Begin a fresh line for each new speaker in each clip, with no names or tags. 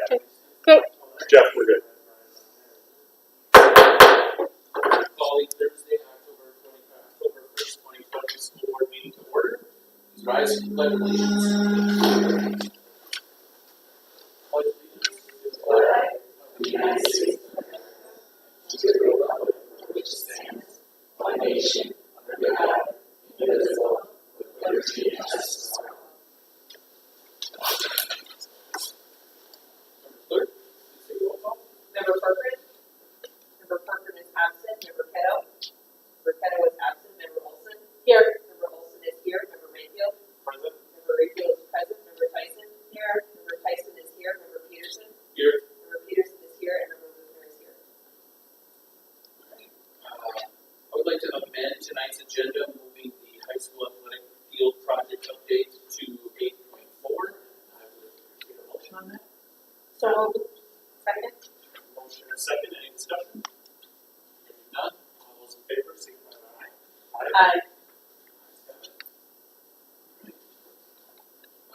Okay. Great.
Jeff, we're good.
Calling Thursday, October 1st, 2020 school board meeting to order. Please rise for the pledge of allegiance. Pledge of allegiance to the flag of the United States to the republic which stands, one nation, under God, indivisible, with liberty and justice for all. Member Clerk, please take roll call.
Member Corcoran? Member Corcoran is absent. Member Petto? Member Petto is absent. Member Olson? Here. Member Olson is here. Member Mayfield?
Present.
Member Mayfield is present. Member Tyson? Here. Member Tyson is here. Member Peterson?
Here.
Member Peterson is here. And Member Luther is here.
I would like to amend tonight's agenda, moving the high school athletic field project update to 8.4. I would get a motion on that.
So, second?
Motion and a second. Any discussion? Hearing none. All those in favor, signify by aye.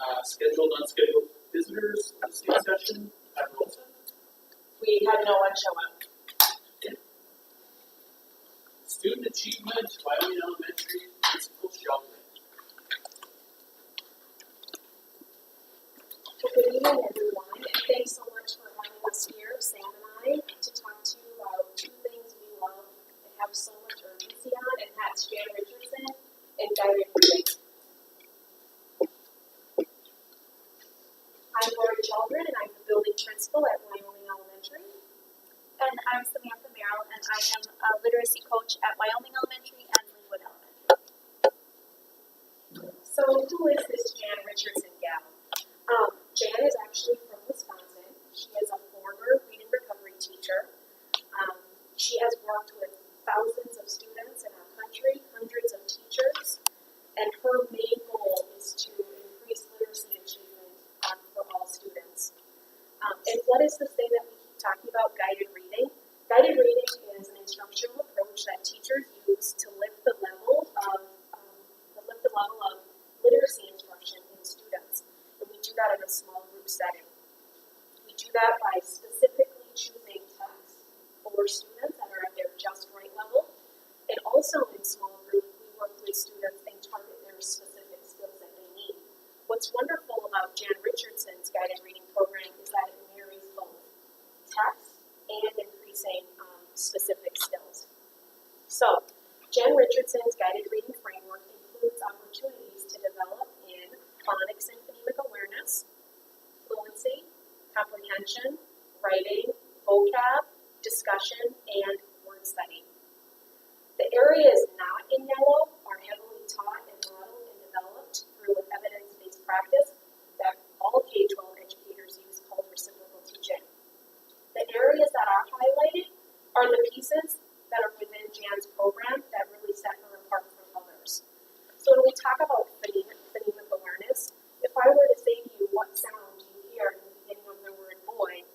Aye.
Scheduled, unscheduled visitors, listening session. Member Olson.
We had no one show up.
Student achievement, Wyoming Elementary Principal Shelton.
Good evening, everyone, and thanks so much for having us here, Sam and I, to talk to you about two things we love and have so much urgency on, and that's Jan Richardson and guided reading. I'm Lori Children, and I'm the building principal at Wyoming Elementary.
And I'm Samantha Merrill, and I am a literacy coach at Wyoming Elementary and Linwood Elementary.
So, who is this Jan Richardson gal? Jan is actually from Wisconsin. She is a former reading recovery teacher. She has worked with thousands of students in our country, hundreds of teachers, and her main goal is to increase literacy achievement for all students. And what is this thing that we keep talking about, guided reading? Guided reading is an instructional approach that teachers use to lift the level of literacy instruction in students. And we do that in a small group setting. We do that by specifically choosing tasks for students that are at their just right level. And also in small group, we work with students and target their specific skills that they need. What's wonderful about Jan Richardson's guided reading program is that it marries both text and increasing specific skills. So, Jan Richardson's guided reading framework includes opportunities to develop in phonics and phonemic awareness, fluency, comprehension, writing, vocab, discussion, and word study. The areas not in yellow are heavily taught and modeled and developed through an evidence-based practice that all K-12 educators use called reciprocal teaching. The areas that are highlighted are the pieces that are within Jan's program that really set her apart from others. So when we talk about phonemic awareness, if I were to say to you what sound you hear in the beginning of the word boy,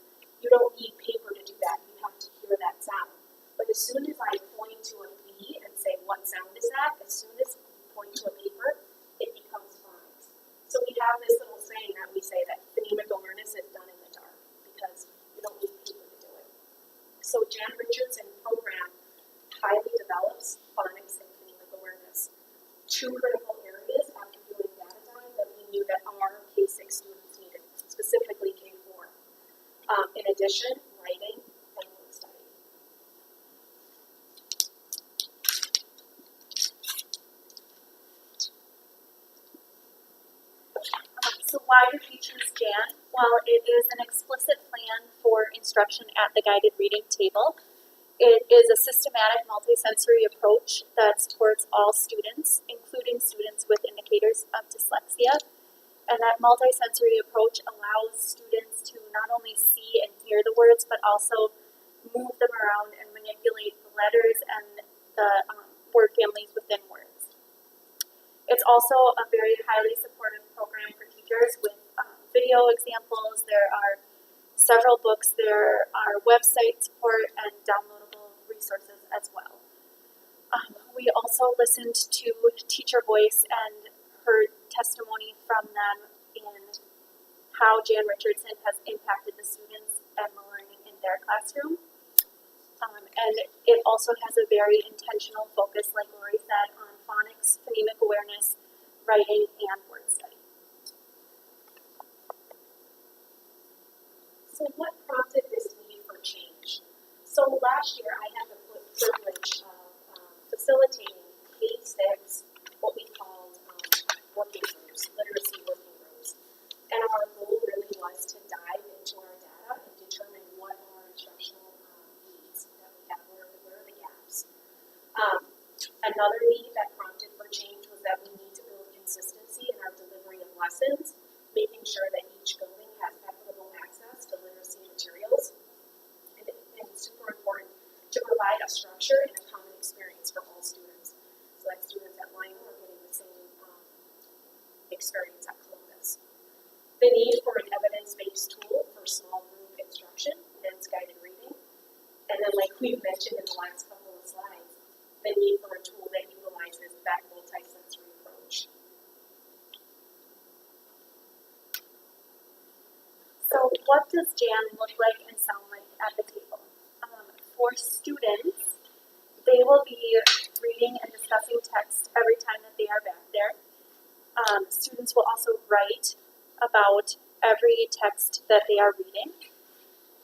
you don't need paper to do that. You have to hear that sound. But as soon as I point to a B and say what sound is that, as soon as you point to a paper, it becomes phonics. So we have this little saying that we say that phonemic awareness is done in the dark because you don't need paper to do it. So Jan Richardson program highly develops phonics and phonemic awareness. Two critical areas after doing data dive that we knew that our K-6 students needed, specifically K-4. In addition, writing and word study.
So why do we choose Jan? Well, it is an explicit plan for instruction at the guided reading table. It is a systematic multisensory approach that supports all students, including students with indicators of dyslexia. And that multisensory approach allows students to not only see and hear the words, but also move them around and manipulate the letters and the word families within words. It's also a very highly supportive program for teachers with video examples. There are several books, there are website support and downloadable resources as well. We also listened to teacher voice and heard testimony from them in how Jan Richardson has impacted the students and the learning in their classroom. And it also has a very intentional focus, like Lori said, on phonics, phonemic awareness, writing, and word study.
So what prompted this need for change? So last year I had the privilege of facilitating K-6, what we called working groups, literacy working groups. And our goal really was to dive into our data and determine what our instructional needs that we have, where are the gaps. Another need that prompted for change was that we need to build consistency in our delivery of lessons, making sure that each building has equitable access to literacy materials. And it's super important to provide a structure and a common experience for all students. So that students at Lionel are getting the same experience at Columbus. The need for an evidence-based tool for small group instruction, hence guided reading. And then, like we've mentioned in the last couple of slides, the need for a tool that utilizes that multi-sensory approach.
So what does Jan look like and sound like at the table? For students, they will be reading and discussing text every time that they are back there. Students will also write about every text that they are reading.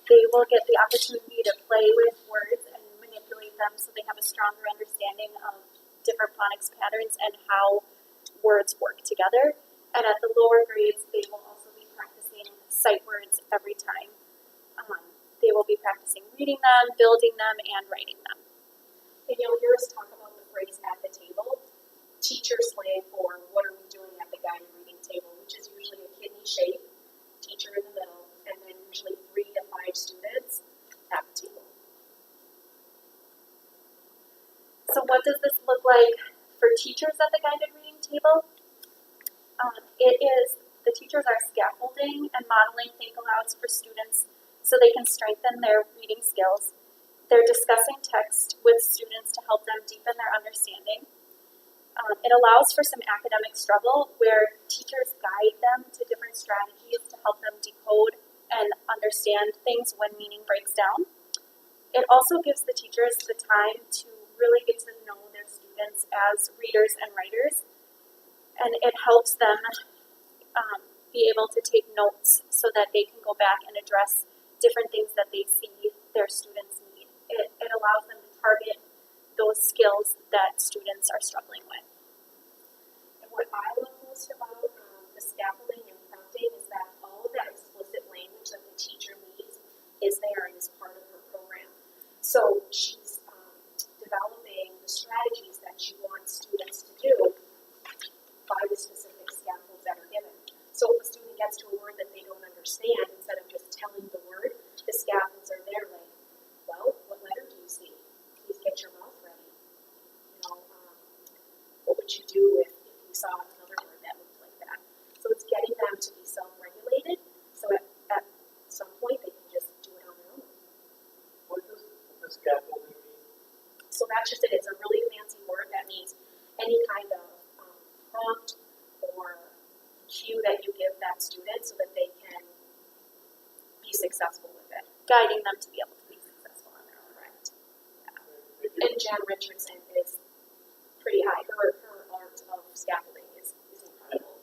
They will get the opportunity to play with words and manipulate them so they have a stronger understanding of different phonics patterns and how words work together. And at the lower grades, they will also be practicing sight words every time. They will be practicing reading them, building them, and writing them.
And you'll hear us talk about the phrase at the table. Teacher slang for what are we doing at the guided reading table, which is usually a kidney shape, teacher in the middle, and then usually 3 to 5 students at the table.
So what does this look like for teachers at the guided reading table? The teachers are scaffolding and modeling think alouds for students so they can strengthen their reading skills. They're discussing text with students to help them deepen their understanding. It allows for some academic struggle where teachers guide them to different strategies to help them decode and understand things when meaning breaks down. It also gives the teachers the time to really get to know their students as readers and writers, and it helps them be able to take notes so that they can go back and address different things that they see their students need. It allows them to target those skills that students are struggling with.
And what I love most about the scaffolding and prompting is that all of that explicit language that the teacher needs is there and is part of her program. So she's developing the strategies that she wants students to do by the specific scaffolds that are given. So if a student gets to a word that they don't understand, instead of just telling the word, the scaffolds are there like, well, what letter do you see? Please get your mouth ready. What would you do if you saw another word that looked like that? So it's getting them to be self-regulated, so at some point they can just do it on their own.
What does the scaffolding mean?
So that's just it. It's a really fancy word that means any kind of prompt or cue that you give that student so that they can be successful with it.
Guiding them to be able to be successful on their own.
Right. Yeah. And Jan Richardson is pretty high. Her art of scaffolding is incredible.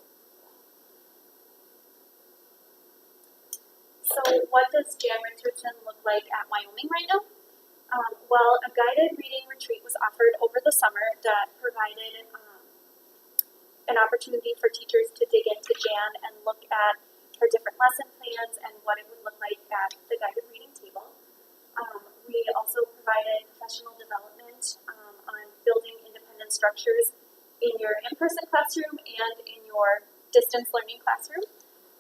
So what does Jan Richardson look like at Wyoming right now? Well, a guided reading retreat was offered over the summer that provided an opportunity for teachers to dig into Jan and look at her different lesson plans and what it would look like at the guided reading table. We also provided professional development on building independent structures in your in-person classroom and in your distance learning classroom.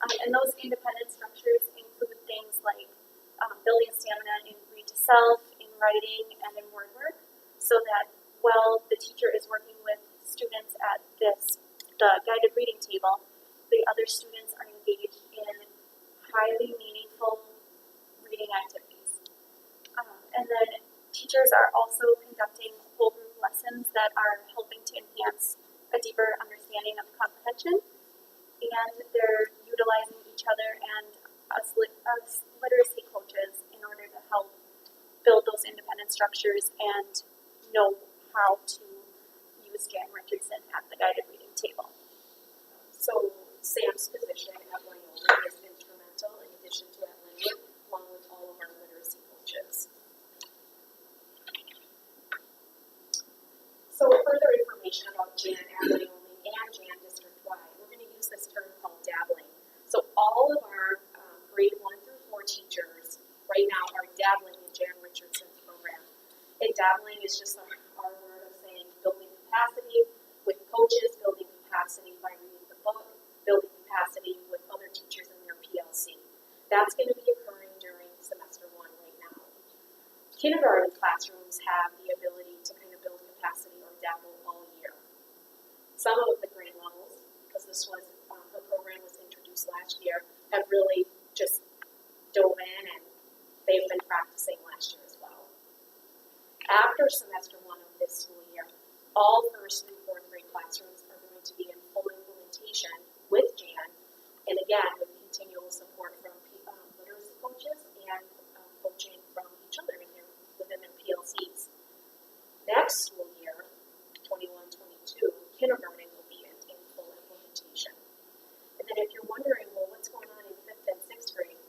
And those independent structures include things like building stamina in read to self, in writing, and in word work, so that while the teacher is working with students at the guided reading table, the other students are engaged in highly meaningful reading activities. And then teachers are also conducting whole group lessons that are helping to enhance a deeper understanding of comprehension, and they're utilizing each other and us literacy coaches in order to help build those independent structures and know how to use Jan Richardson at the guided reading table.
So Sam's position at Wyoming is instrumental in addition to at Linwood, along with all of our literacy coaches. So further information about Jan at Wyoming and Jan district-wide, we're going to use this term called dabbling. So all of our grade 1 through 4 teachers right now are dabbling in Jan Richardson's program. And dabbling is just our word of saying building capacity with coaches, building capacity by reading the book, building capacity with other teachers in their PLC. That's going to be occurring during semester 1 right now. Kindergarten classrooms have the ability to kind of build capacity or dabble all year. Some of the grade levels, because this was the program was introduced last year, have really just dove in and they've been practicing last year as well. After semester 1 of this school year, all first through fourth grade classrooms are going to be in full implementation with Jan, and again with continual support from literacy coaches and coaching from each other within their PLCs. Next school year, 21-22, kindergarten will be in full implementation. And then if you're wondering, well, what's going on in 5th and 6th grade?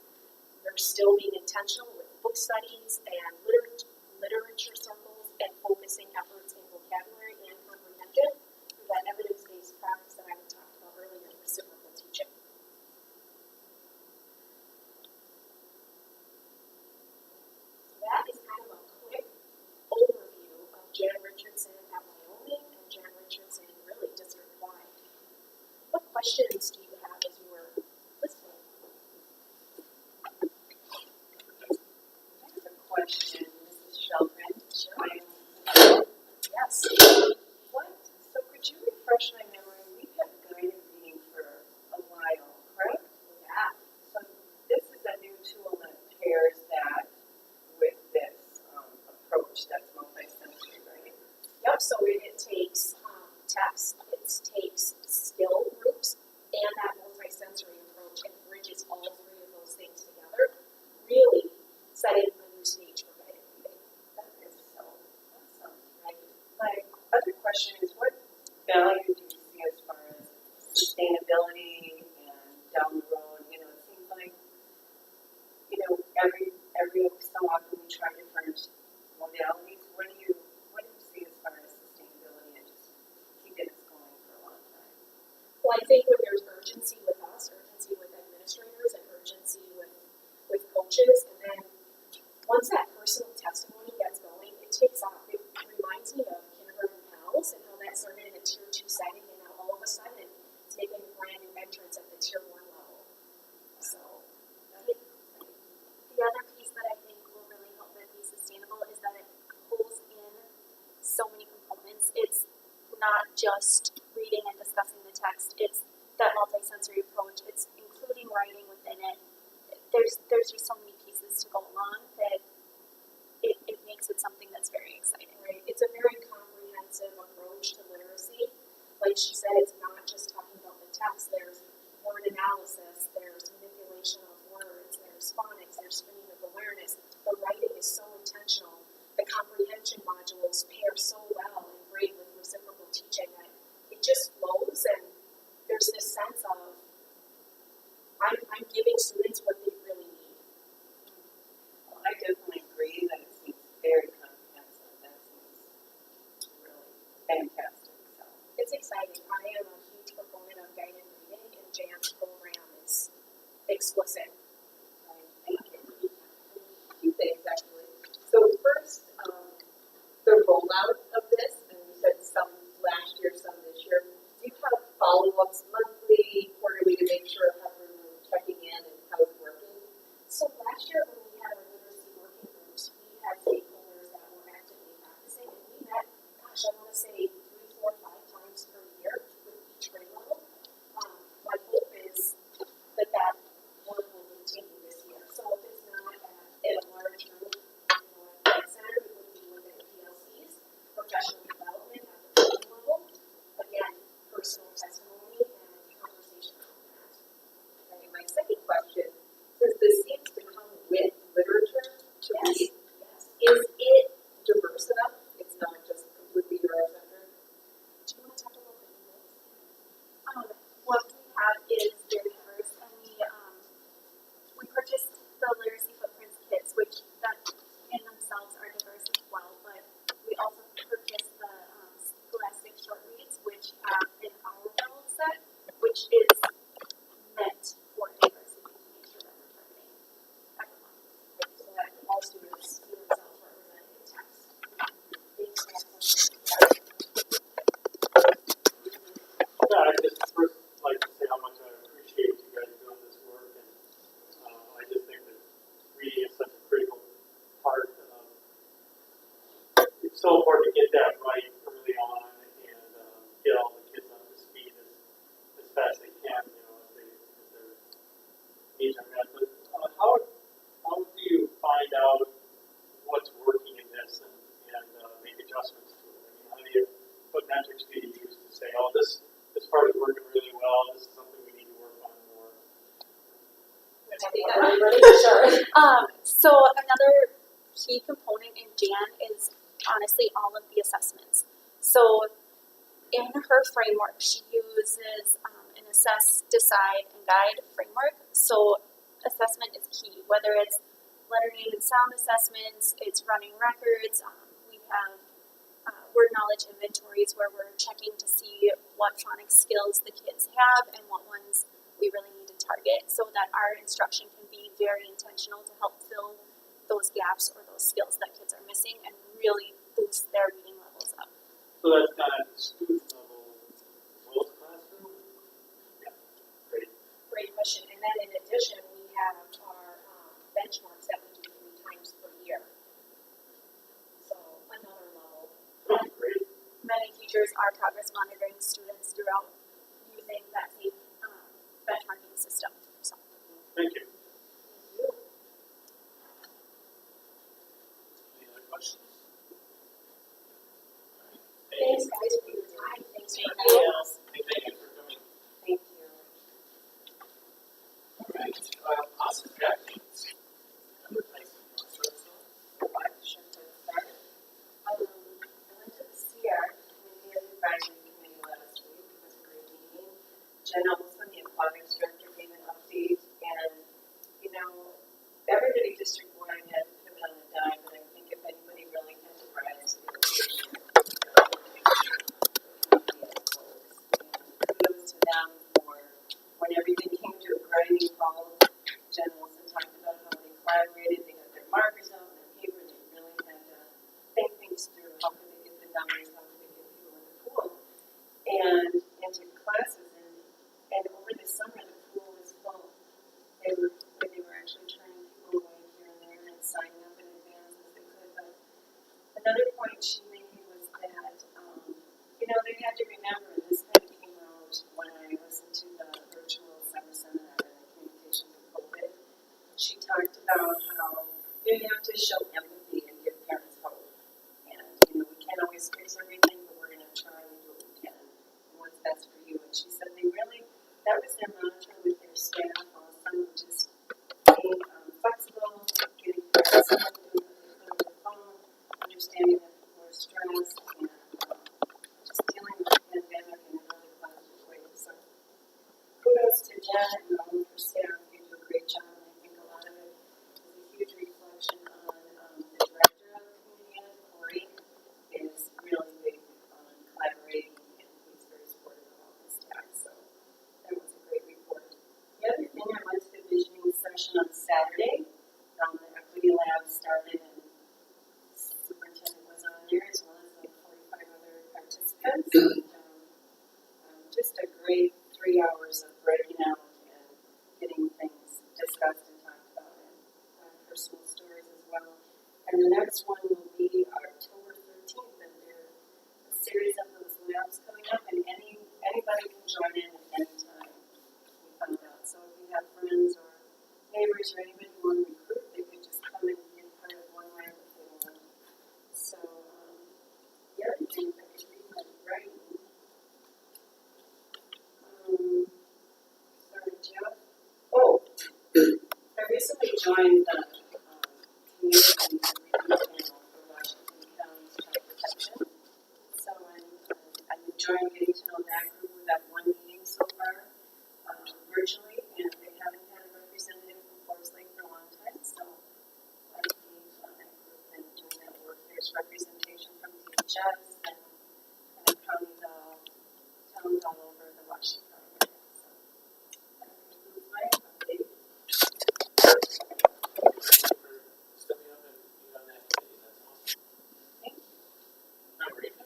They're still being intentional with book studies and literature circles and focusing efforts in vocabulary and comprehension through that evidence-based practice that I talked about earlier, reciprocal teaching. So that is kind of a quick overview of Jan Richardson at Wyoming and Jan Richardson really district-wide. What questions do you have as you were listening?
I have a question, Mrs. Shelgren.
Sure. Yes.
What? So could you refresh my memory? We've had guided reading for a while, correct?
Yeah.
So this is a new tool that pairs that with this approach that's multi-sensory, right?
Yep. So it takes text, it takes skill groups, and that multi-sensory approach and bridges all three of those things together, really setting a new stage for guided reading.
That is so awesome. Right. My other question is, what value do you see as far as sustainability and down the road? You know, it seems like, you know, every so often we try different modalities. What do you see as far as sustainability and just keeping us going for a long time?
Well, I think when there's urgency with us, urgency with administrators, and urgency with coaches, and then once that personal testimony gets going, it takes off. It reminds me of kindergarten pals and how that started in a tier 2 setting, and now all of a sudden it's making a brand new entrance at the tier 1 level. So,
The other piece that I think will really help it be sustainable is that it pulls in so many components. It's not just reading and discussing the text, it's that multi-sensory approach, it's including writing within it. There's just so many pieces to go along that it makes it something that's very exciting.
right, it's a very comprehensive approach to literacy. Like she said, it's not just talking about the text. There's word analysis, there's manipulation of words, there's phonics, there's stream of awareness. The writing is so intentional. The comprehension modules pair so well and great with reciprocal teaching that it just flows, and there's this sense of I'm giving students what they really need.
Well, I definitely agree that it seems very comprehensive. That seems really fantastic. So
It's exciting. I am a huge proponent of guided reading, and Jan's program is explicit.
thank you. Two things actually. So first, the rollout of this, and you said some last year, some this year. Do you have follow-ups monthly, quarterly to make sure everyone's checking in and how it's working?
So last year when we had our literacy working groups, we had stakeholders that were actively practicing, and we met, gosh, I want to say 3, 4, 5 times per year with each grade level. My hope is that work will continue this year. So if it's not in a large group, at center, it would be within PLCs, professional development at the building level. Again, personal testimony and conversation on that. readings to come with literature to read? Yes. Is it diverse enough? It's not just completely Eurocentric? Do you want to talk a little bit about this?
What we have is very diverse, and we purchased the literacy footprints kits, which that in themselves are diverse as well. But we also purchased the Scholastic short reads, which have an hour level set, which is meant for diversity to make sure that we're targeting everyone.
So that all students see themselves represented in text.
Yeah, I just first like to say how much I appreciate you guys doing this work, and I just think that reading is such a critical part of. It's so important to get that right early on and get all the kids up to speed as fast as they can, you know, as their needs are met. But how do you find out what's working in this and make adjustments to it? I mean, what metrics do you use to say, oh, this part is working really well, this is something we need to work on more?
So another key component in Jan is honestly all of the assessments. So in her framework, she uses an assess, decide, and guide framework. So assessment is key, whether it's letter name and sound assessments, it's running records. We have word knowledge inventories where we're checking to see what phonics skills the kids have and what ones we really need to target so that our instruction can be very intentional to help fill those gaps or those skills that kids are missing and really boost their reading levels up.
So that's kind of at the student level as well as classroom? Yeah, great.
Great question. And then in addition, we have our benchmarks that we do 3 times per year. So another level.
Great.
Many teachers are progress monitoring students throughout using that same benchmarking system. So.
Thank you.
Any other questions?
Thanks, guys, for your time. Thanks for
Thank you. Thank you for coming.
Thank you.
All right. Awesome draftings. Advertising. You want to start this off?
Sure, to start. I went to the CR Community Advisory Committee last week. It was a great meeting. Jen Olson, the aquatics director, gave an update, and you know, everybody district-wide had to pivot on a dime, but I think if anybody really had to rise, it was kudos to them for when everything came to a grinding halt. Jen Olson talked about how they collaborated, they got their markers out and their paper, they really had to think things through. How could they get the numbers? How could they get people in the pool? And into classes, and over the summer the pool was full. They were actually turning people away here and there and signing up in advance as they could. But another point she made was that you know, they had to remember, and this kind of came out when I listened to the virtual summer seminar on the communication for COVID. She talked about how you have to show empathy and give parents hope. And, you know, we can't always fix everything, but we're going to try and do what we can and what's best for you. And she said they really, that was their mantra with their staff all summer, just being flexible, getting parents help doing what they could on the phone, understanding that people are stressed, and just dealing with the pandemic in a really positive way. So kudos to Jen and all of her staff. They do a great job, and I think a lot of it is a huge reflection on the director of the community, Corey, is really big on collaborating, and he's very supportive of all his staff. So that was a great report. The other thing, I went to the visioning session on Saturday. The equity lab started, and the superintendent was on there as well as like 45 other participants. And, just a great 3 hours of breaking out and getting things discussed and talked about, and personal stories as well. And the next one will be October 13th, and there's a series of those labs coming up, and anybody can join in at any time. We found out. So if you have friends or neighbors or anybody you want to recruit, they could just come and be part of one lab if they want. So the other thing that I read my writing. Sorry, Jeff. Oh, I recently joined joined the community review panel for Washington County's child protection. So I'm enjoying getting to know that group. We've had one meeting so far virtually, and they haven't had a representative from Forest Lake for a long time. So I believe that group and doing that work. There's representation from DHS and counties towns all over the Washington area. So that concludes my update.
Stepping up and being on that committee, that's awesome.
Thank you.
Marika?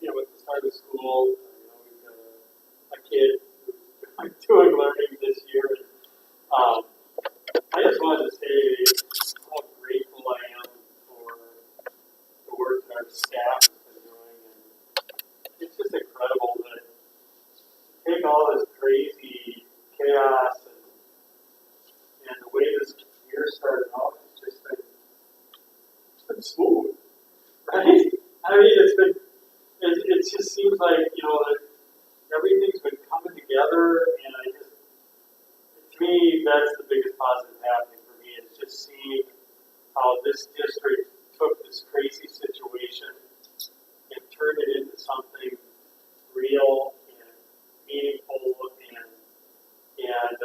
Yeah, with the start of school, we've got a kid who's doing learning this year. And, I just wanted to say how grateful I am for the work that our staff has been doing. And it's just incredible that take all this crazy chaos and the way this year started out, it's just been smooth, right? I mean, it just seems like, that everything's been coming together, and to me, that's the biggest positive happening for me, is just seeing how this district took this crazy situation and turned it into something real and meaningful and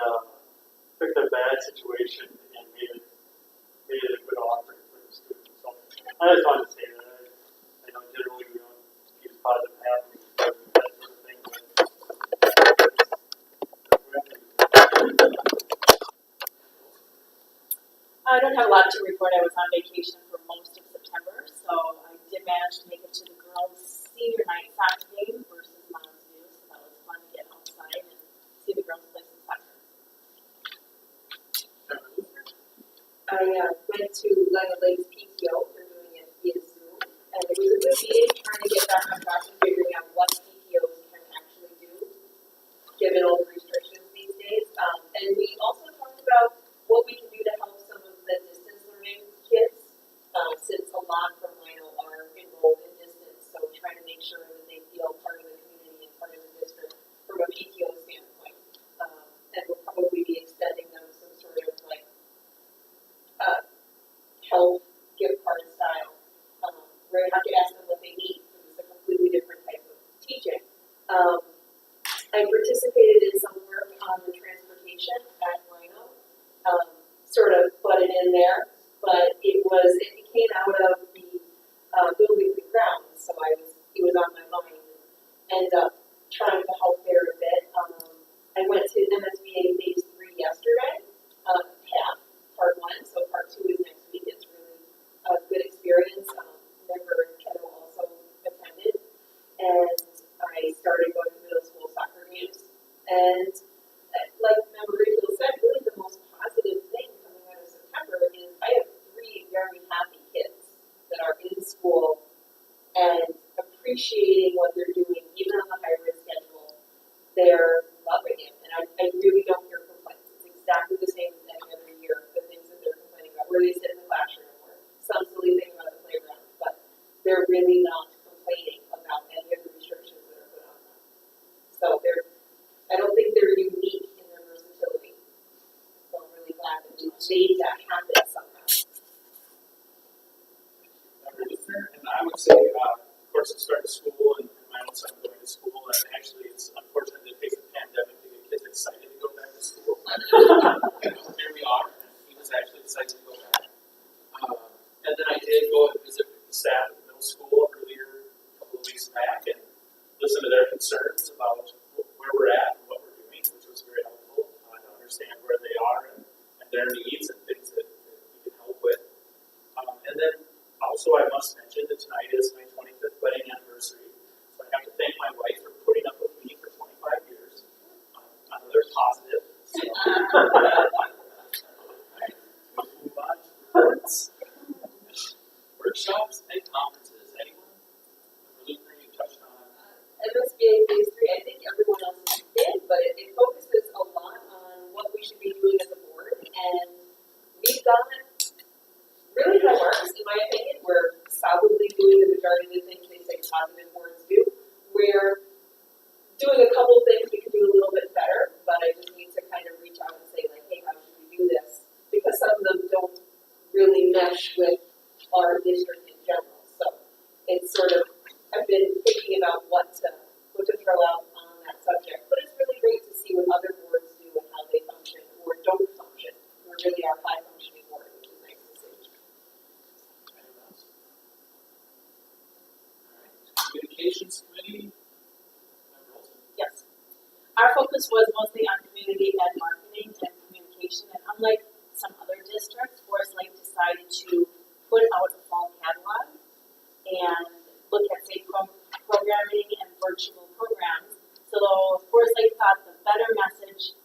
took the bad situation and made it a good offering for the students. So I just wanted to say that. I know generally we don't use positive happenings, but that sort of thing.
I don't have a lot to report. I was on vacation for most of September, so I did manage to make it to the girls' senior night soccer game versus Mom's View, so that was fun to get outside and see the girls play some soccer.
I went to Lena Lake's PTO. They're doing it via Zoom, and it was a good meeting trying to get back on track and figuring out what PTOs can actually do, given all the restrictions these days. And we also talked about what we can do to help some of the distance learning kids, since a lot from Lino are enrolled in distance. So trying to make sure that they feel part of the community and part of the district from a PTO standpoint. And we'll probably be extending them some sort of health gift card style. We're gonna have to ask them what they need, because it's a completely different type of teaching. I participated in some work on the transportation at Rhino, sort of butted in there, but it came out of the building the grounds, so it was on my mind, and ended up trying to help there a bit. I went to MSBA Phase 3 yesterday, half, part 1, so part 2 is next week. It's really a good experience. Member Kettle also attended, and I started going to middle school soccer games. And like Member Rachel said, really the most positive thing coming out of September is I have 3 very happy kids that are in school and appreciating what they're doing, even on the hybrid schedule. They're loving it, and I really don't hear complaints. It's exactly the same as any other year, the things that they're complaining about, where they sit in the classroom or some silly thing about the playground, but they're really not complaining about any of the restrictions that are put on them. So I don't think they're unique in their versatility. So I'm really glad that we made that happen somehow.
And I would say, of course, it started school, and my own son going to school, and actually it's unfortunate that it takes a pandemic to get kids excited to go back to school. Here we are, and he was actually excited to go back. And then I did go and visit the staff at the middle school earlier, a couple of weeks back, and listen to their concerns about where we're at and what we're doing, which was very helpful to understand where they are and their needs and things that we can help with. And then also I must mention that tonight is my 25th wedding anniversary, so I have to thank my wife for putting up with me for 25 years. Another positive. So. Move on to words. Workshops and conferences. Anyone? Lutheran, you touched on.
MSBA Phase 3, I think everyone else did, but it focuses a lot on what we should be doing as a board, and we've got really high marks, in my opinion. We're solidly doing the majority of the things they say positive boards do, where mesh with our district in general. So it's sort of, I've been thinking about what to throw out on that subject, but it's really great to see what other boards do and how they function or don't function. We're really our high functioning board, which is nice to see.
Anyone else? All right, communications committee, Member Olson.
Yes. Our focus was mostly on community and marketing and communication, and unlike some other districts, Forest Lake decided to put out a fall catalog and look at safe programming and virtual programs. So Forest Lake thought the better message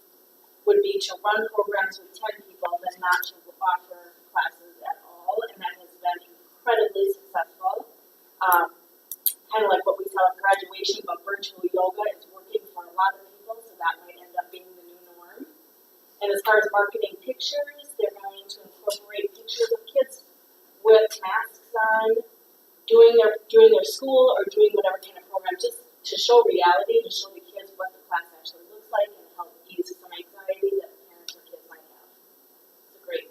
would be to run programs with 10 people than not to offer classes at all, and that has been incredibly successful. Kind of like what we saw at graduation, but virtual yoga is working for a lot of people, so that might end up being the new norm. And as far as marketing pictures, they're going to incorporate pictures of kids with masks on, doing their school or doing whatever kind of program, just to show reality, to show the kids what the class actually looks like and help ease some anxiety that parents or kids might have. It's a great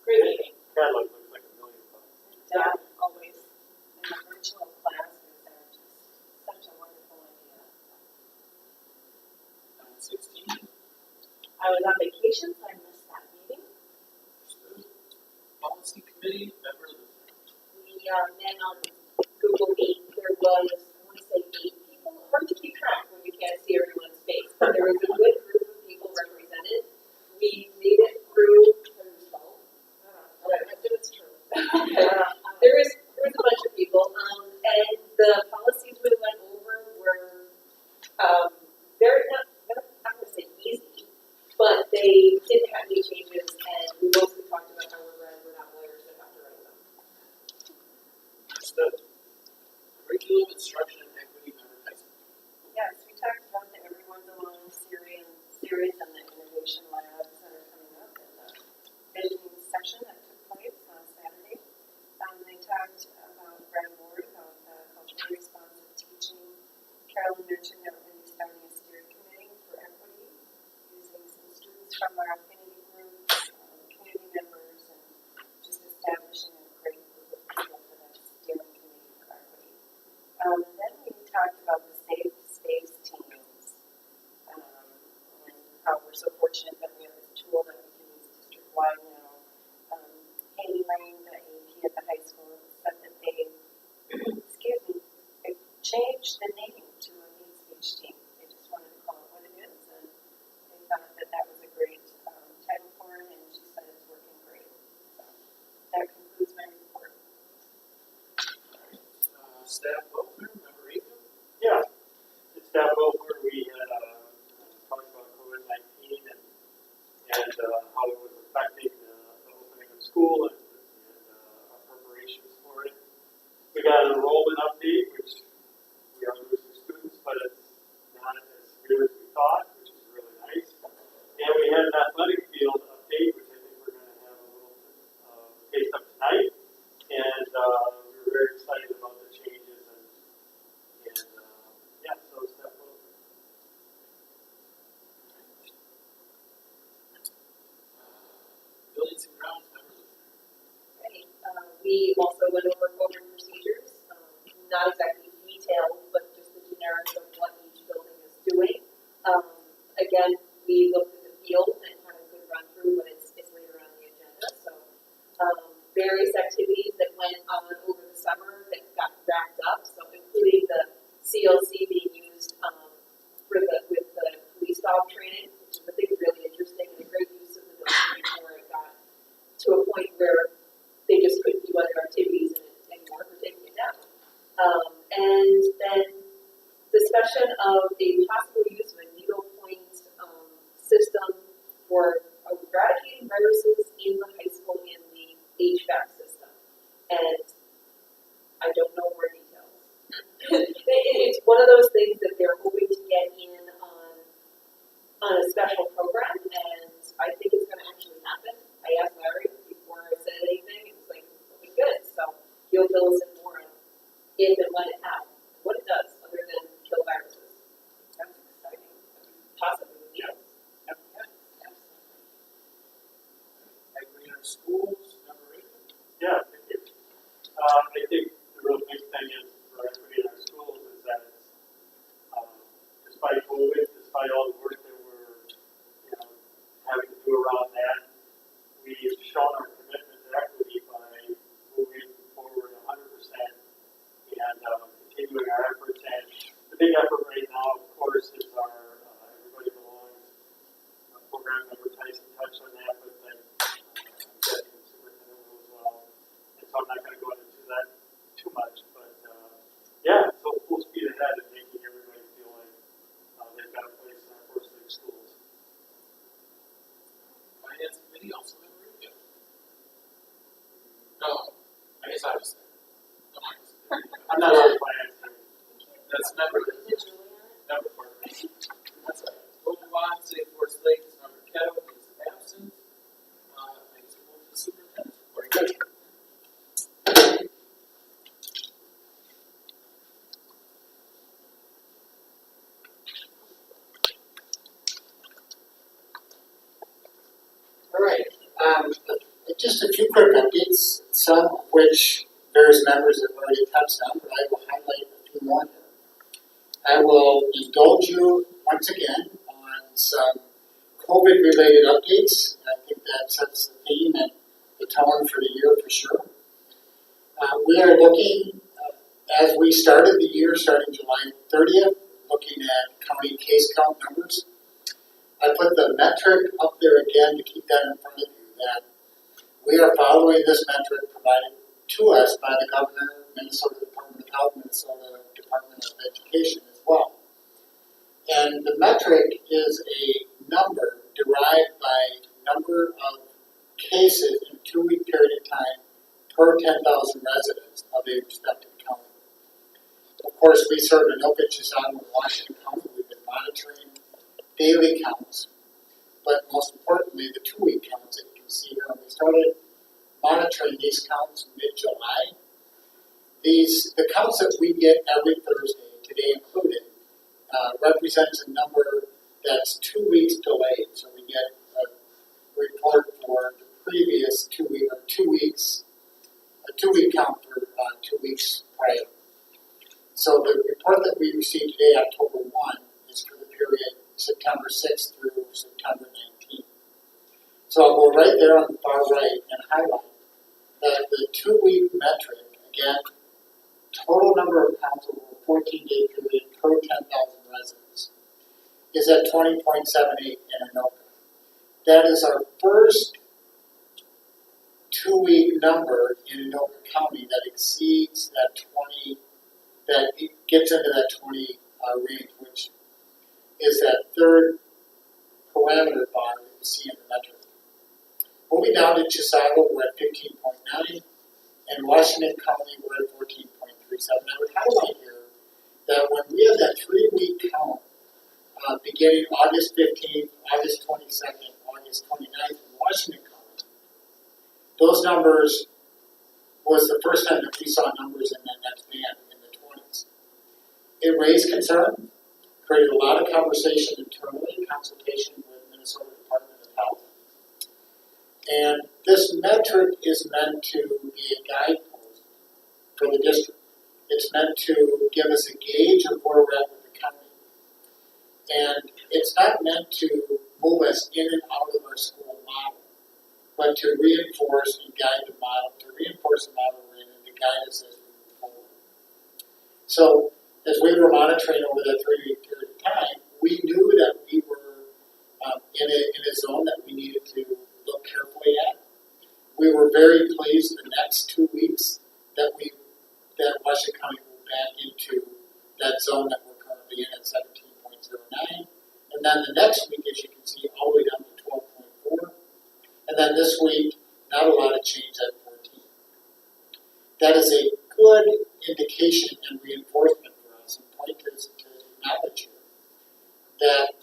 meeting.
Catalog looks like $1 million.
Yeah,
Always. And the virtual classes are just such a wonderful idea.
16.
I was on vacation, so I missed that meeting.
Policy committee, Member Luther.
We met on Google Meet. There was, I want to say 8 people. Hard to keep track when you can't see everyone's face, but there was a good group of people represented. We made it through, I think it's true. There was a bunch of people, and the policies we went over were very, not going to say easy, but they didn't have any changes, and we mostly talked about how we're not lawyers that have to write them.
Understood. Curriculum, instruction, and equity, Member Tyson.
Yes, we talked about the Everyone's Alone series and the innovation labs that are coming up and the visioning session that took place on Saturday. They talked about Brad Ward about culturally responsive teaching. Carolyn mentioned that we're going to be starting a steering committee for equity, using some students from our affinity groups, community members, and just establishing a great group of people for that steering committee for equity. And then we talked about the safe space teams, and how we're so fortunate that we have this tool that we can use district-wide now. Amy Lane, the AP at the high school, said that they, they changed the name to a hate speech team. They just wanted to call it what it is, and they thought that that was a great title for it, and she said it's working great. So that concludes my report.
Staff welfare, Member Aiken.
Yeah, it's staff welfare. We had talked about COVID-19 and how it was affecting the opening of school and our preparations for it. We got an enrollment update, which we are losing students, but it's not as severe as we thought, which is really nice. And we had an athletic field update, which I think we're going to have a little taste of tonight. And we were very excited about the changes and yeah, so step over.
Buildings and grounds, Member Luther.
Right. We also went over COVID procedures, not exactly detailed, but just the generics of what each building is doing. Again, we looked at the field and had a good run through, but it's later on the agenda. So various activities that went on over the summer that got wrapped up, so including the CLC being used with the police dog training, which is I think really interesting and a great use of the building before it got to a point where they just couldn't do other activities in it anymore for taking it down. And then discussion of a possible use of a needlepoint system for eradicating viruses in the high school in the HVAC system. And I don't know more details. It's one of those things that they're hoping to get in on a special program, and I think it's going to actually happen. I asked Larry before I said anything, it was like, really good. So he'll fill us in more on if and when it happens, what it does other than kill viruses. That's exciting. Possibly, yes.
Yep. Equity in our schools, Member Aiken.
Yeah, COVID, despite all the work that we're, having to do around that, we've shown our commitment to equity by moving forward 100% and continuing our efforts. And the big effort right now, of course, is our Everybody Belongs program that we're touched on that, but then I'm guessing the superintendent will as well. And so I'm not going to go into that too much, but yeah, so full speed ahead in making everybody feel like they've got a place in our first league schools.
Finance committee also member Rubio. No, I guess I was there. No, I was there.
I'm not on the finance committee.
That's member.
Is it Juliana?
Number 4. That's right. We'll move on to Forest Lake. Member Kettle is absent. I guess we'll move to the superintendent's report. Good.
All right. Just a few quick updates, some of which various members have already touched on, but I will highlight a few more here. I will indulge you once again on some COVID-related updates. I think that sets the theme and the tone for the year for sure. We are looking, as we started the year, starting July 30th, looking at county case count numbers. I put the metric up there again to keep that in front of you, that we are following this metric provided to us by the governor, Minnesota Department of Health, Minnesota Department of Education as well. And the metric is a number derived by number of cases in a 2-week period of time per 10,000 residents of a respective county. Of course, we serve Anoka, Chisago, and Washington County. We've been monitoring daily counts, but most importantly, the 2-week counts that you can see here. We started monitoring these counts mid-July. The counts that we get every Thursday, today included, represents a number that's 2 weeks delayed. So we get a report for the previous 2 weeks, or 2 weeks, a 2-week count for 2 weeks prior. So the report that we received today, October 1, is for the period September 6th through September 19th. So I'll go right there on the far right and highlight that the 2-week metric, again, total number of counts over a 14-day period per 10,000 residents, is at 20.78 in Anoka. That is our first 2-week number in Anoka County that exceeds that 20, that it gets into that 20 range, which is that third parameter bar that you see in the metric. Moving down to Chisago, we're at 15.9, and Washington County, we're at 14.37. I would highlight here that when we have that 3-week count, beginning August 15th, August 22nd, August 29th in Washington County, those numbers was the first time that we saw numbers in that next band in the 20s. It raised concern, created a lot of conversation internally, consultation with Minnesota Department of Health. And this metric is meant to be a guidepost for the district. It's meant to give us a gauge of where we're at with the county. And it's not meant to move us in and out of our school model, but to reinforce and guide the model, to reinforce the model we're in and to guide us as we move forward. So, as we were monitoring over that 3-week period of time, we knew that we were in a zone that we needed to look carefully at. We were very pleased the next 2 weeks that Washington County moved back into that zone that we're currently in at 17.09. And then the next week, as you can see, all the way down to 12.4. And then this week, not a lot of change at 14. That is a good indication and reinforcement for us and point us to acknowledge here that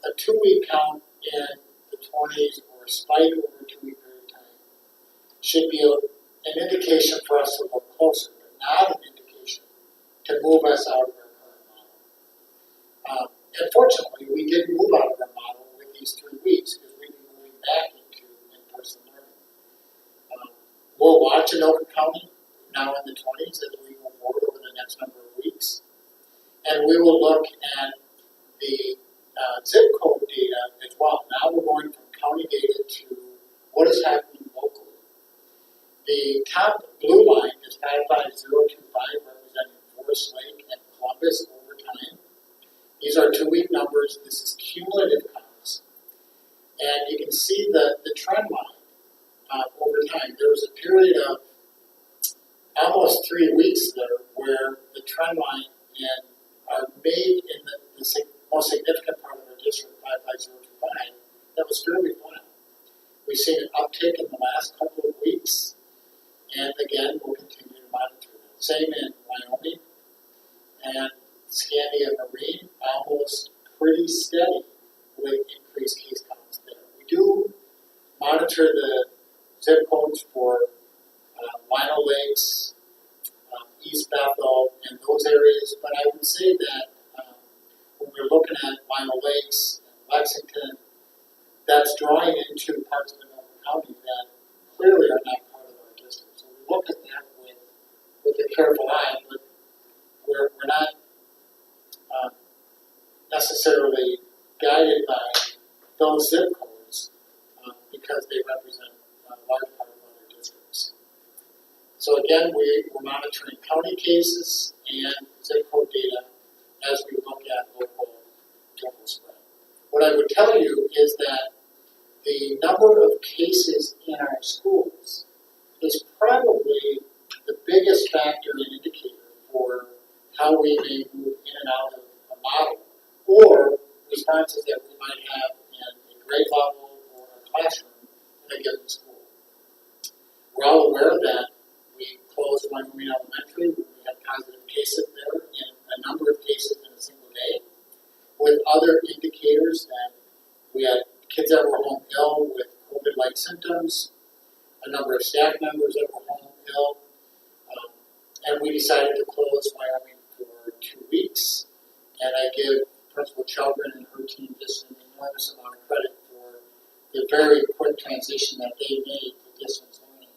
a 2-week count in the 20s or a spike over a 2-week period of time should be an indication for us to look closer, but not an indication to move us out of our current model. Unfortunately, we did move out of our model with these 3 weeks because we've been moving back into in-person learning. We'll watch Anoka County now in the 20s as we move forward over the next number of weeks. And we will look at top blue line is 55025, representing Forest Lake and Columbus over time. These are 2-week numbers. This is cumulative counts. And you can see the trend line over time. There was a period of almost 3 weeks there where the trend line and are made in the most significant part of our district, 55025, that was fairly flat. We've seen an uptick in the last couple of weeks, and again, we'll continue to monitor that. Same in Wyoming and Scandia Marine, almost pretty steady with increased case counts there. We do monitor the zip codes for Lino Lakes, East Bethel, and those areas, but I would say that when we're looking at Lino Lakes and Lexington, that's drawing into parts of Monroe County that clearly are not part of our district. So we look at that with a careful eye, but we're not necessarily guided by those zip codes because they represent a large part of other districts. So again, we're monitoring county cases and zip code data as we look at local spread. What I would tell you is that the number of cases in our schools is probably the biggest factor and indicator for how we may move in and out of a model or responses that we might have in a grade level or a classroom in a given school. We're all aware that we closed Wyoming Elementary. We had positive cases there and a number of cases in a single day, with other indicators that we had kids that were home ill with COVID-like symptoms, a number of staff members that were home ill, and we decided to close Wyoming for 2 weeks. And I give Principal Children and her team just an enormous amount of credit for the very quick transition that they made to distance learning.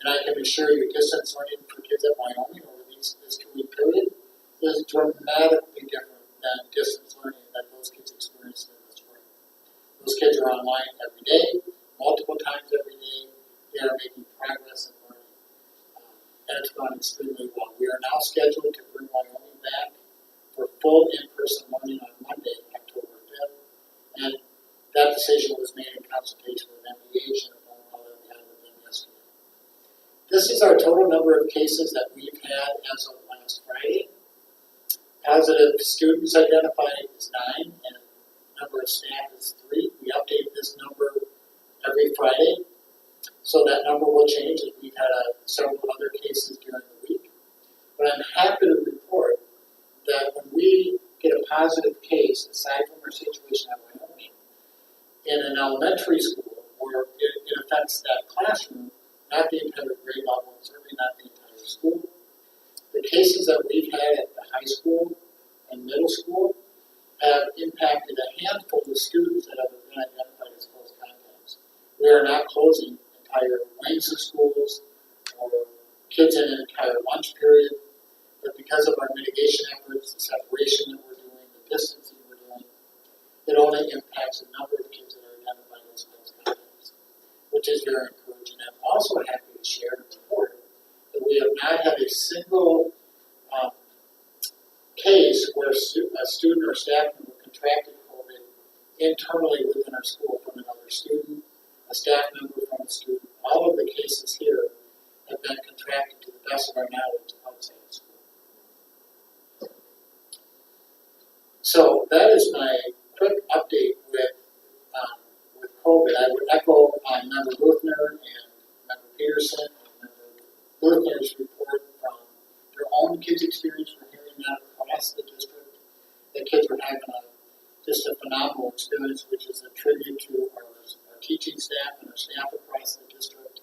And I can assure you, distance learning for kids at Wyoming over this 2-week period is dramatically different than distance learning that those kids experienced in the spring. Those kids are online every day, multiple times every day. They are making progress in learning. And it's gone extremely well. We are now scheduled to bring Wyoming back for full in-person learning on Monday, October 5th. And that decision was made in consultation with MPH and a phone call that we had with them yesterday. This is our total number of cases that we've had as of last Friday. Positive students identified is 9, and number of staff is 3. We update this number every Friday, so that number will change as we've had several other cases during the week. But I'm happy to report that when we get a positive case, aside from our situation at Wyoming, in an elementary school where it affects that classroom, not the entire grade level, and certainly not the entire school, the cases that we've had at the high school and middle school have impacted a handful of students that have been identified as close contacts. We are not closing entire wings of schools or kids in an entire lunch period, but because of our mitigation efforts, the separation that we're doing, the distancing we're doing, it only impacts a number of kids that are identified as close contacts, which is very encouraging. I'm also happy to share and report that we have not had a single case where a student or staff member contracted COVID internally within our school from another student, a staff member from a student. All of the cases here have been contracted, to the best of our knowledge, outside of school. So that is my quick update with COVID. I would echo Member Luthner and Member Peterson and Member Luthner's report from their own kids' experience. We're hearing that across the district. The kids were having just a phenomenal experience, which is a tribute to our teaching staff and our staff across the district,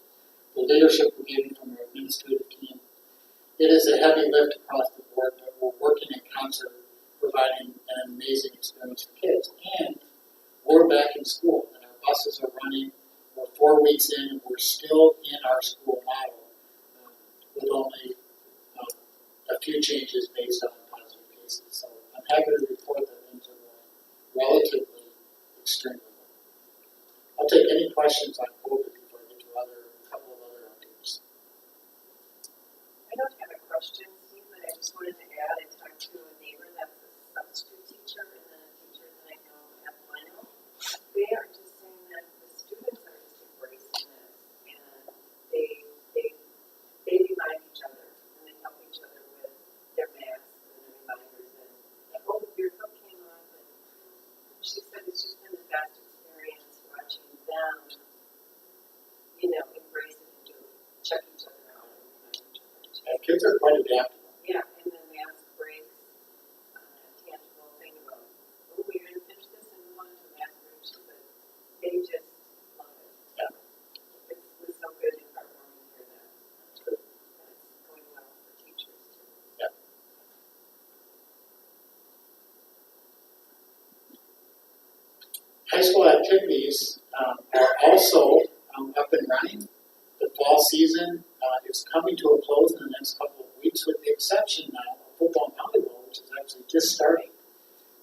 the leadership we're getting from our administrative team. It is a heavy lift across the board, but we're working in concert, providing an amazing experience for kids. And we're back in school, and our buses are running. We're 4 weeks in, and we're still in our school model with only a few changes based on positive cases. So I'm happy to report that things are going relatively extremely well. I'll take any questions on COVID before I get to a couple of other updates.
she said it's just been the best experience watching them, you know, embrace it and do, check each other out and remind each other too.
And kids are quite adaptable.
Yeah, and then they ask breaks, a tangible thing about, oh, we're gonna finish this and move on to the math break. She said, they just love it.
Yeah.
It was so good and heartwarming to hear that.
That's good.
And it's going well for teachers too.
Yeah. High school activities are also up and running. The fall season is coming to a close in the next couple of weeks, with the exception now of football and volleyball, which is actually just starting.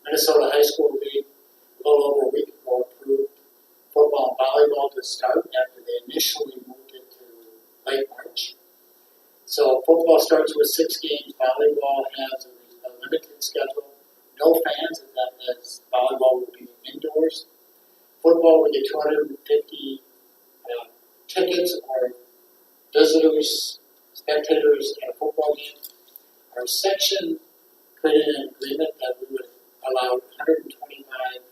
Minnesota High School League, a little over a week ago, approved football and volleyball to start after they initially moved it to late March. So football starts with 6 games. Volleyball has a limited schedule. No fans, as volleyball will be indoors. Football, we get 250 tickets or visitors, spectators at a football game. Our section created an agreement that we would allow 125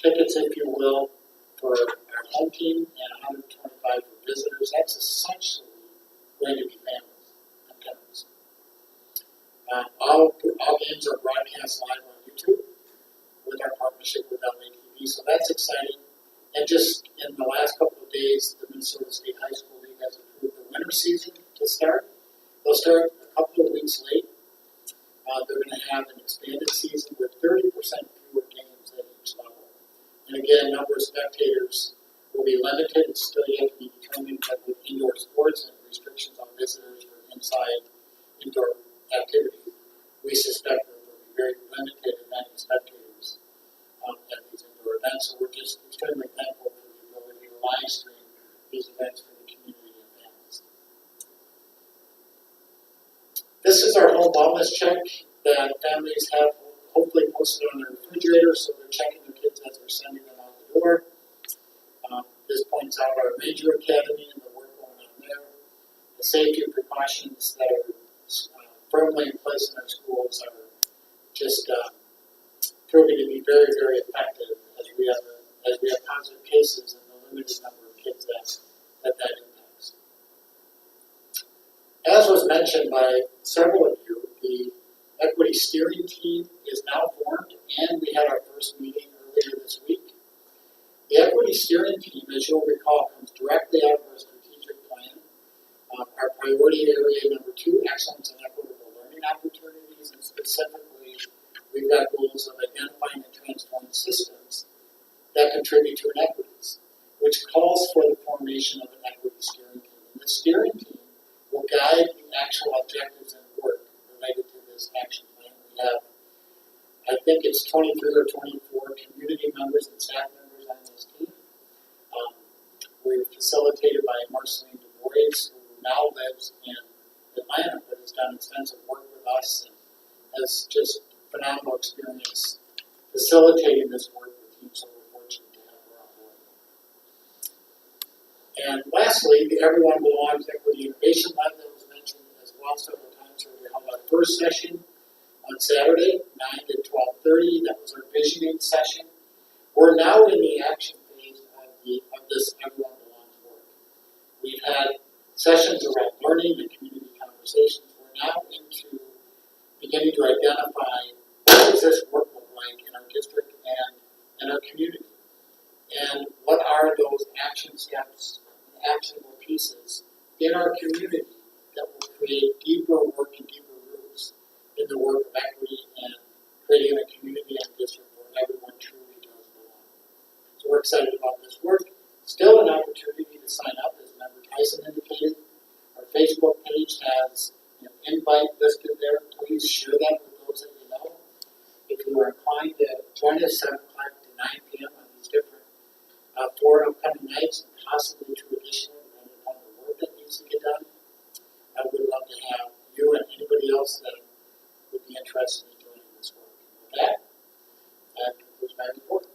tickets, if you will, for our home team and 125 for visitors. That's essentially going to be families and parents. All games are broadcast live on YouTube with our partnership with LA TV, so that's exciting. And just in the last couple of days, the Minnesota State High School League has approved the winter season to start. They'll start a couple of weeks late. They're going to have an expanded season with 30% fewer games at each level. And again, number of spectators will be limited. It's still yet to be determined, but with indoor sports and restrictions on visitors for indoor activities, we suspect that there will be very limited amount of spectators at these indoor events. So we're just extremely thankful for the ability to live stream these events for the community and families. This is our home wellness check that families have hopefully posted on their refrigerator, so they're checking their kids as they're sending them out the door. This points out our Ranger Academy and the work going on there. The safety precautions that are firmly in place in our schools are just proving to be very, very effective as we have positive cases and the limited number of kids that impacts. As was mentioned by several of you, the equity steering team is now formed, and we had our first meeting earlier this week. The equity steering team, as you'll recall, comes directly out of our strategic plan. Our priority area number 2, excellence and equitable learning opportunities, and specifically, we've got goals of identifying and transforming systems that contribute to inequities, which calls for the formation of an equity steering team. And the steering team will guide the actual objectives and work related to this action plan. We have, I think it's 23 or 24 community members and staff members on this team. We're facilitated by Marceline Du Bois, who now lives in Atlanta, but has done extensive work with us and has just phenomenal experience facilitating this work with the team, so we're fortunate to have her on board. And lastly, the Everyone Belongs Equity Innovation Lab that was mentioned as well several times. So we held our first session on Saturday, 9 to 12:30. That was our visioning session. We're now in the action phase of this Everyone Belongs work. We've had sessions around learning and community conversations. We're now into beginning to identify what does this work look like in our district and in our community, and what are those action steps, actionable pieces in our community that will create deeper work and deeper roots in the work of equity and creating a community and district where everyone truly does belong. So we're excited about this work. Still an opportunity to sign up, as Member Tyson indicated. Our Facebook page has an invite listed there. Please share that with those that you know. If you are inclined to join us 7 o'clock to 9 p.m. on these different 4 upcoming nights and possibly 2 additional, depending upon the work that needs to get done, I would love to have you and anybody else that would be interested in joining this work. With that concludes my report.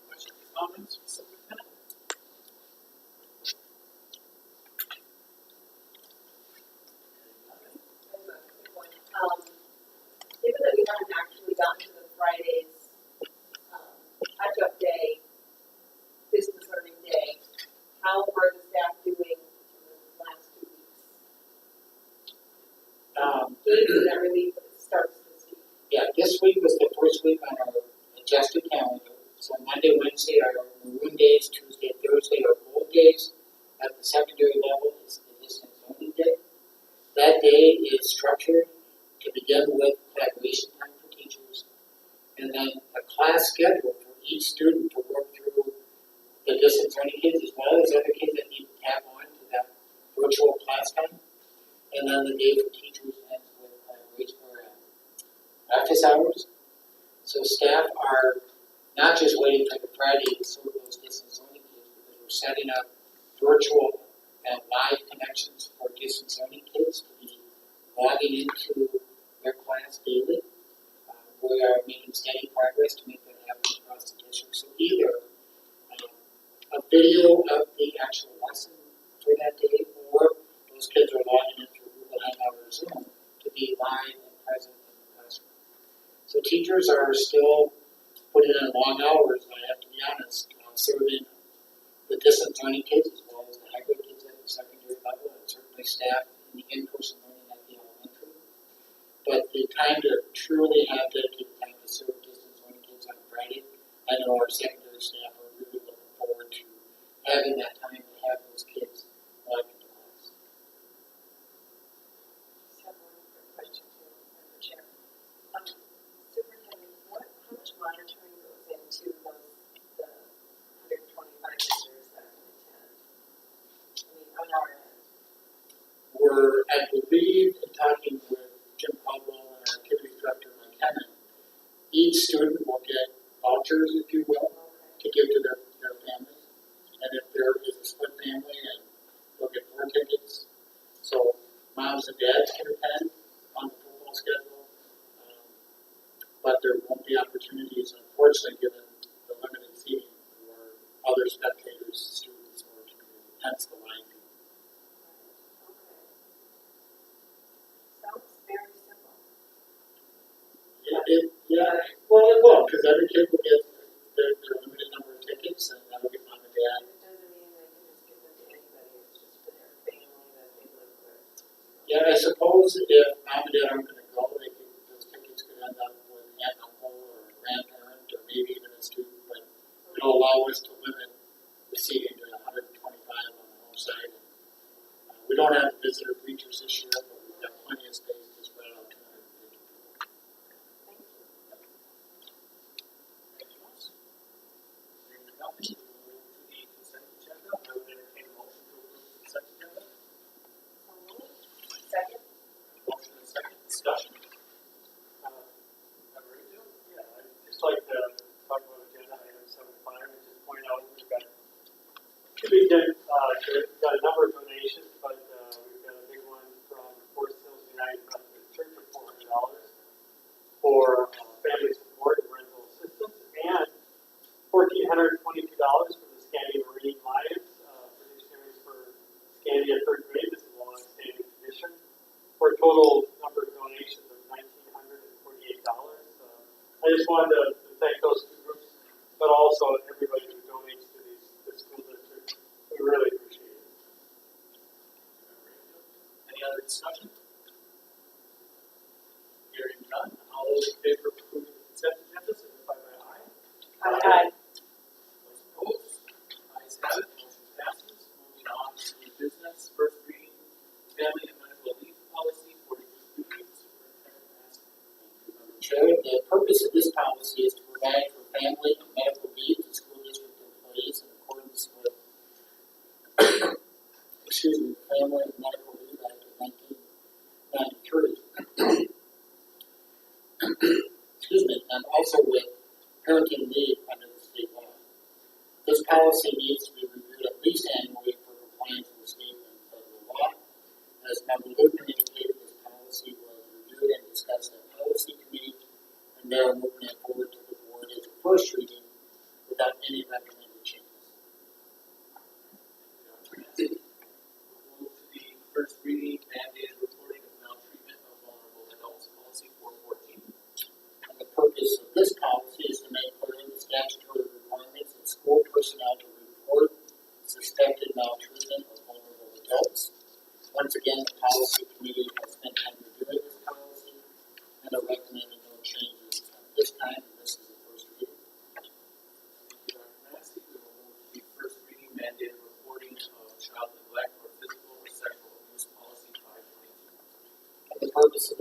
Questions or comments from Superintendent?
Given that we haven't actually gotten to the Fridays
adjust your calendar. So Monday, Wednesday are maroon days, Tuesday, Thursday are gold days. At the secondary level, it's the distance learning day. That day is structured to begin with collaboration time for teachers, and then a class schedule for each student to work through the distance learning kids as well as other kids that need to tap on to that virtual class time. And then the day for teachers ends with collaboration or practice hours. So staff are not just waiting for the Friday to serve those distance learning kids, because we're setting up virtual and live connections for distance learning kids to be logging into their class daily. We are making steady progress to make that happen across the district. So either a video of the actual lesson for that day, or those kids are logging in through Google Hangout or Zoom to be live and present in the classroom. So teachers are still putting in long hours, I have to be honest, serving the distance learning kids as well as the hybrid kids at the secondary level, and certainly staff in the in-person learning at the elementary. But the time to truly have dedicated time to serve distance learning kids on Friday, I know our secondary staff are really looking forward to having that time to have those kids live in class.
Just have one quick question to Member Chair. Superintendent, how much monitoring goes into the 125 visitors that can attend? I mean, on our end.
We're, I believe, in talking with Jim Caldwell and our activities director, Mike Hennon, each student will get vouchers, if you will, to give to their families. And if there is a split family, and they'll get 4 tickets. So moms and dads can attend on the football schedule. But there won't be opportunities, unfortunately, given the limited seating for other spectators, students, or community, hence the line fee.
Sounds very simple.
Well, it will, because every kid will get their limited number of tickets, and that'll get mom and dad.
It doesn't mean they can just give them to anybody, it's just for their family that they live with.
Yeah, I suppose if mom and dad aren't going to go, those tickets could end up with aunt, uncle, or a grandparent, or maybe even a student, but it'll allow us to limit the seating to 125 on the home side. We don't have visitor bleachers this year, but we've got plenty of space to spread out 250 people.
Anything else? Hearing nothing, we'll move to the consent agenda. I would entertain a motion to approve the consent agenda.
Second?
Motion and second, discussion. Member Rayfield?
Yeah, I'd just like to talk about agenda item 7.5 and just point out we've got got a number of donations, but we've got a big one from Forest Hills United Methodist Church of $400 for family support and rental assistance, and $1,422 for the Scandia Marine Lions, fiduciaries for Scandia 3rd grade. This is a long-standing tradition, for a total number of donations of $1,948. I just wanted to thank those two groups, but also everybody who donates to the school district. We really appreciate it.
Any other discussion? Hearing none, all those in favor of approving the consent agenda signify by aye.
Aye.
Those opposed? Ayes have it, motion passes. Moving on to new business, first reading, family and medical leave policy 42B. Superintendent Massey.
Madam Chair, the purpose of this policy is to provide for family and medical leave to school district employees in accordance with the Family and Medical Leave Act of 1993. And also with parenting leave under the state law. This policy needs to be reviewed at least annually for compliance with state and federal law. As Member Luton indicated, this policy was reviewed and discussed at policy committee, and they are moving it forward to the board as a first reading without any recommended changes.
Move to the first reading, mandated reporting of maltreatment of vulnerable adults, policy 414.
And the purpose of this policy is to make clear the statutory requirements of school personnel to report suspected maltreatment of vulnerable adults. Once again, the policy committee has spent time reviewing this policy and are recommending no changes at this time, and this is the first reading.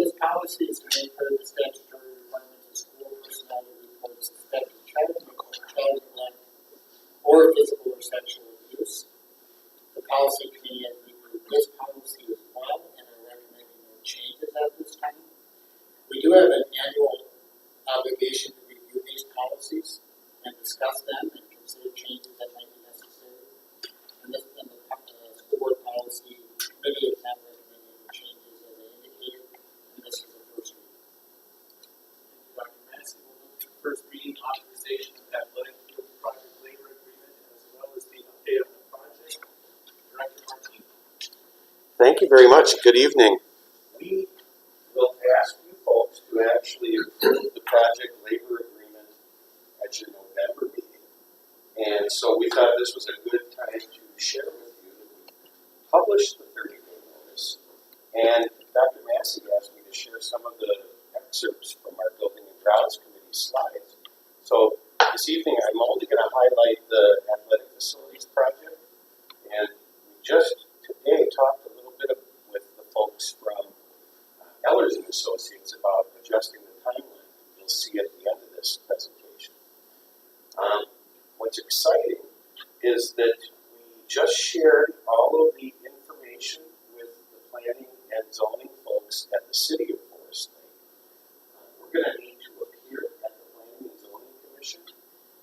this policy is to make part of the statutory requirements of school personnel to report suspected child neglect or physical or sexual abuse. The policy committee has reviewed this policy as well and are recommending no changes at this time. We do have an annual obligation to review these policies and discuss them and consider changes that might be necessary. And the school board policy committee is not recommending any changes as I indicated, and this is the first reading.
Thank you, Dr. Massey. We'll move to the first reading authorization of athletic field project labor agreement as well as the update on the project. Director Martin.
Thank you very much. Good evening.
We will ask you folks to actually approve the project labor agreement at your November meeting. And so we thought this was a good time to share with you that we published the 30-day notice. And Dr. Massey asked me to share some of the excerpts from our Building and Grounds Committee slides. So this evening I'm only going to highlight the athletic facilities project. And we just today talked a little bit with the folks from Ellers and Associates about adjusting the timeline. You'll see at the end of this presentation. What's exciting is that we just shared all of the information with the planning and zoning folks at the City of Forest Lake. We're going to need to appear at the Planning and Zoning Commission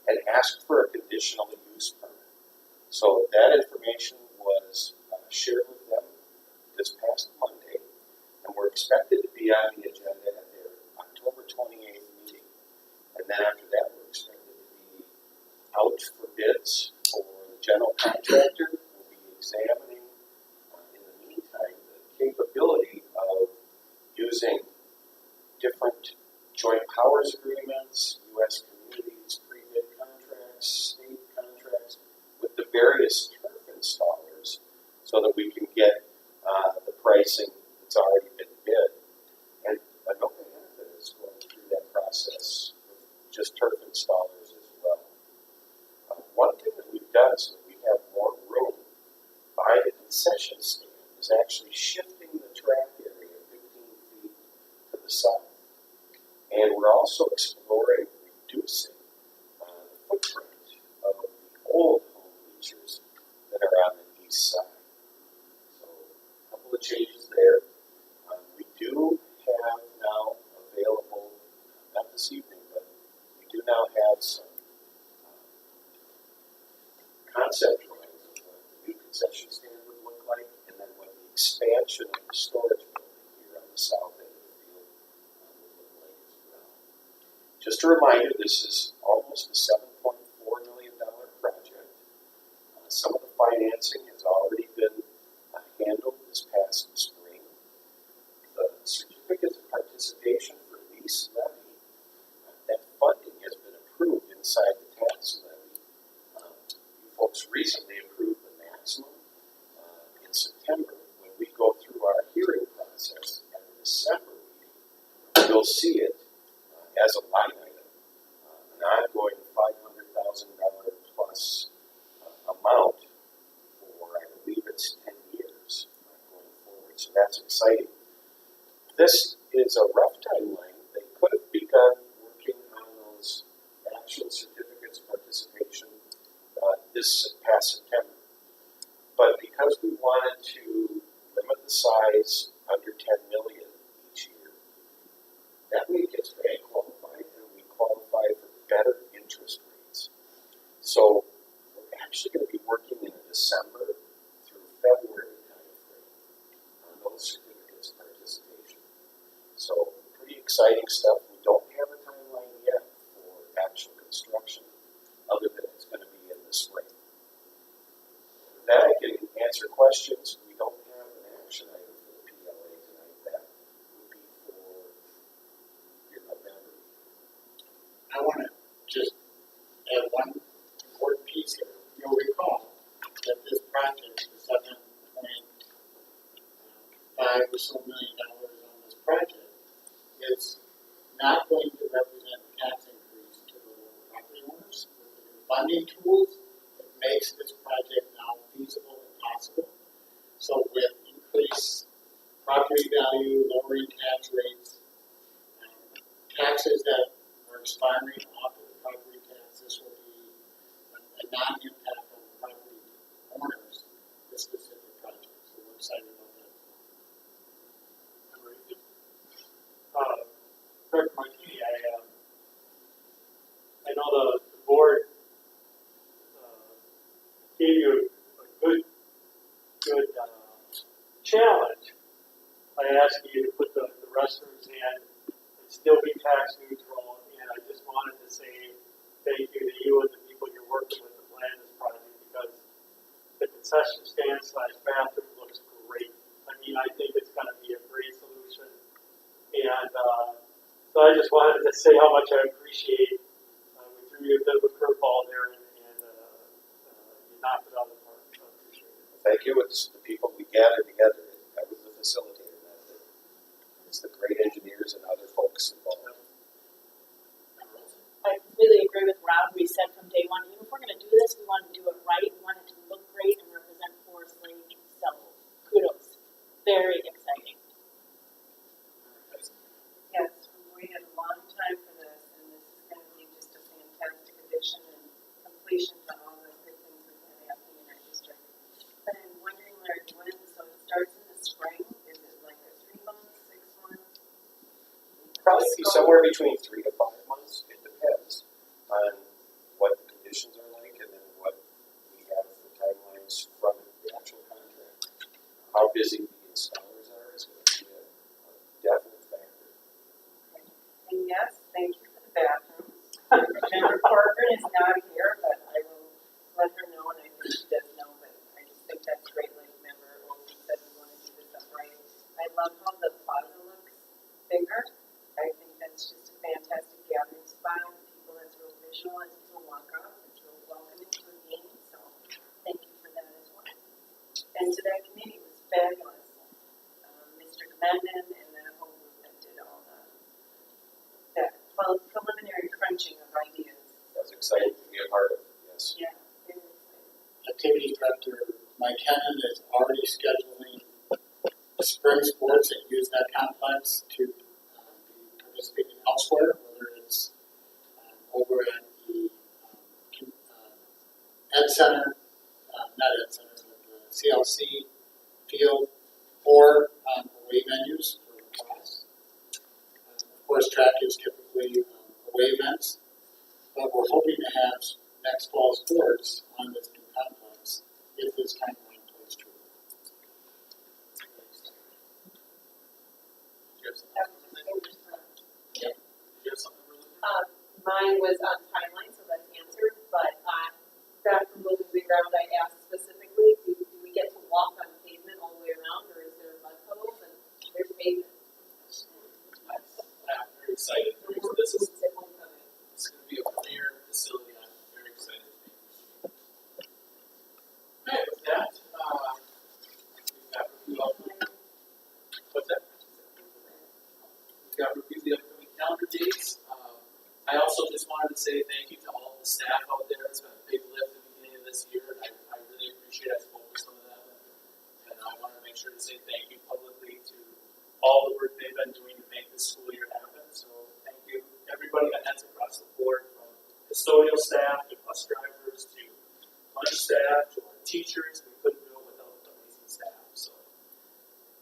and ask for a conditional use permit. So that information was shared with them this past Monday, and we're expected to be on the agenda at their October 28th meeting. And then after that, we're expected to be out for bids for the general contractor. We'll be examining, in the meantime, the capability of using different joint powers agreements, U.S. communities, pre-bid contracts, state contracts, with the various turf installers so that we can get the pricing that's already been bid. And Anoka is going through that process with just turf installers as well. One thing that we've done so that we have more room by the concession stand is actually shifting the track area 15 feet to the south. And we're also exploring reducing the footprint of the old home bleachers that are on the east side. So a couple of changes there. We do have now available, not this evening, but we do now have some concept drawings of what the new concession stand would look like, and then what the expansion of the storage building here on the south end of the field would look like as well. Just a reminder, this is almost a $7.4 million project. Some of the financing has already been handled this past spring. The certificates of participation for lease levy, that funding has been approved inside the tax levy. You folks recently approved the maximum in September. When we go through our hearing process at the December meeting, you'll see it as a line item, an ongoing $500,000 plus amount for, I believe it's 10 years going forward. So that's exciting. This is a rough timeline. They could have begun working on those actual certificates of participation this past September. But because we wanted to limit the size under 10 million each year, that way it gets very qualified, and we qualify for better interest rates. So we're actually going to be working in a December through February timeframe on those certificates of participation. So pretty exciting stuff. We don't have a timeline yet for actual construction, other than it's going to be in the spring. With that, I can answer questions. We don't have an action item for the PLA tonight. That would be for your November.
I want to just add one important piece here. You'll recall that this project, the $7.5 or so million on this project, is not going to represent a tax increase to the local property owners. With the new funding tools, it makes this project now feasible and possible. So with increased property value, lowering tax rates, taxes that are expiring off of the property tax. This will be a non-impact on the property owners, this specific project. So we're excited about that.
Dr. Martini, I know the board gave you a good challenge by asking you to put the restrooms in and still be tax neutral. And I just wanted to say thank you to you and the people you're working with to plan this project, because the concession stand / bathroom looks great. I mean, I think it's going to be a great solution. And so I just wanted to say how much I appreciate. We threw you a bit of a curveball there, and you knocked it out of the park. So I appreciate it.
Thank you. It's the people we gathered together. I was the facilitator that day. It's the great engineers and other folks involved.
I completely agree with Rob. We said from day one, if we're going to do this, we want to do it right. We want it to look great and represent Forest Lake. So kudos. Very exciting.
Yes, we waited a long time for this, and this is going to be just a fantastic addition and completion to all the good things that are happening in our district. But I'm wondering, Larry, when, so it starts in the spring, is it like a 3 months, 6 months?
Probably be somewhere between 3 to 5 months. It depends on what the conditions are like and then what we have for timelines from the actual contract. How busy the installers are is going to be a definite factor.
And yes, thank you for the bathrooms. Member Corbin is not here, but I will let her know, and I think she does know, but I just think that's great, like Member Olson said, we want to do this up right. I love how the plaza looks bigger. I think that's just a fantastic gathering spot. People, that's real visual as people walk up. It's real welcoming to a game, so thank you for that as well. And to that committee, it was fabulous. Mr. Commendon and that whole group that did all that preliminary crunching of ideas.
That's exciting to be a part of, yes.
Yeah, very exciting.
Activity Director Mike Hennon is already scheduling spring sports at USNet Complex to be participating elsewhere, whether it's over at the Ed Center, not Ed Center, but the CLC field, or away venues for lacrosse. Of course, track is typically away events, but we're hoping to have next fall sports on this new complex if this timeline plays true.
Mine was on timeline, so that's answered, but back from Buildings and Ground, I asked specifically, do we get to walk on pavement all the way around, or is there mud puddles? And there's pavement.
Nice. I'm very excited. This is going to be a premier facility. I'm very excited to be. All right, with that, we've got review upcoming. What's that? We've got review the upcoming calendar dates. I also just wanted to say thank you to all the staff out there. It's been a big lift at the beginning of this year, and I really appreciate it. I spoke with some of them, and I want to make sure to say thank you publicly to all the work they've been doing to make this school year happen. So thank you, everybody, and that's across the board, from custodial staff to bus drivers to lunch staff to our teachers. We couldn't do it without the amazing staff. So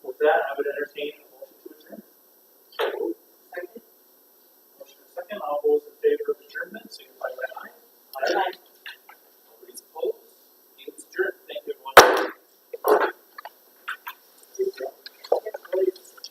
with that, I would entertain